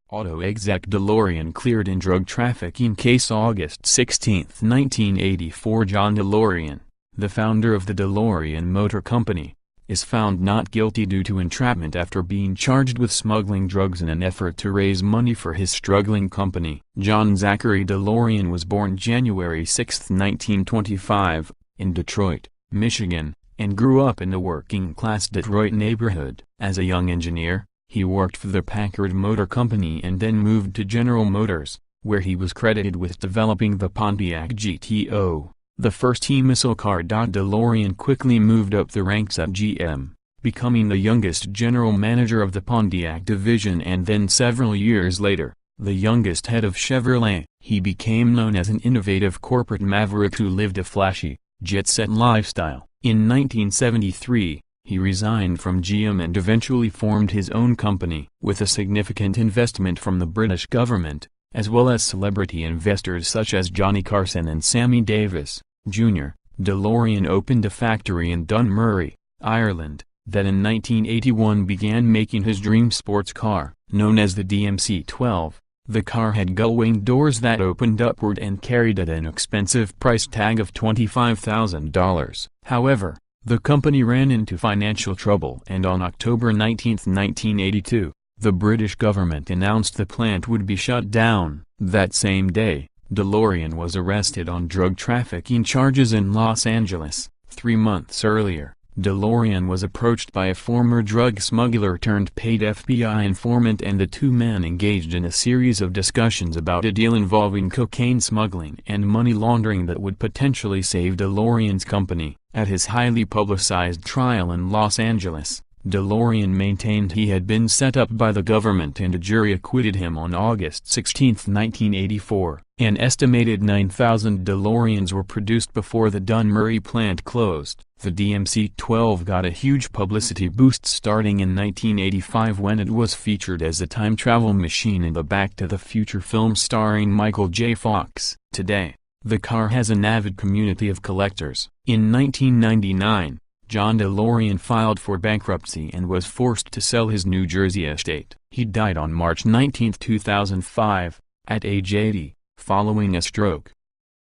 Auto exec DeLorean cleared in drug trafficking case August 16, 1984. John DeLorean, the founder of the DeLorean Motor Company, is found not guilty due to entrapment after being charged with smuggling drugs in an effort to raise money for his struggling company. John Zachary DeLorean was born January 6, 1925, in Detroit, Michigan, and grew up in the working-class Detroit neighborhood. As a young engineer, he worked for the Packard Motor Company and then moved to General Motors, where he was credited with developing the Pontiac GTO, the first T-muscle car. DeLorean quickly moved up the ranks at GM, becoming the youngest general manager of the Pontiac division and then several years later, the youngest head of Chevrolet. He became known as an innovative corporate maverick who lived a flashy, jet-set lifestyle. In 1973, he resigned from GM and eventually formed his own company. With a significant investment from the British government, as well as celebrity investors such as Johnny Carson and Sammy Davis, Jr., DeLorean opened a factory in Dunmurry, Ireland, that in 1981 began making his dream sports car, known as the DMC-12. The car had gull-wing doors that opened upward and carried at an expensive price tag of $25,000. However, the company ran into financial trouble and on October 19, 1982, the British government announced the plant would be shut down. That same day, DeLorean was arrested on drug trafficking charges in Los Angeles. 3 months earlier, DeLorean was approached by a former drug smuggler turned paid FBI informant and the two men engaged in a series of discussions about a deal involving cocaine smuggling and money laundering that would potentially save DeLorean's company. At his highly publicized trial in Los Angeles, DeLorean maintained he had been set up by the government and a jury acquitted him on August 16, 1984. An estimated 9,000 DeLoreans were produced before the Dunmurry plant closed. The DMC-12 got a huge publicity boost starting in 1985 when it was featured as a time travel machine in the Back to the Future film starring Michael J. Fox. Today, the car has an avid community of collectors. In 1999, John DeLorean filed for bankruptcy and was forced to sell his New Jersey estate. He died on March 19, 2005, at age 80, following a stroke.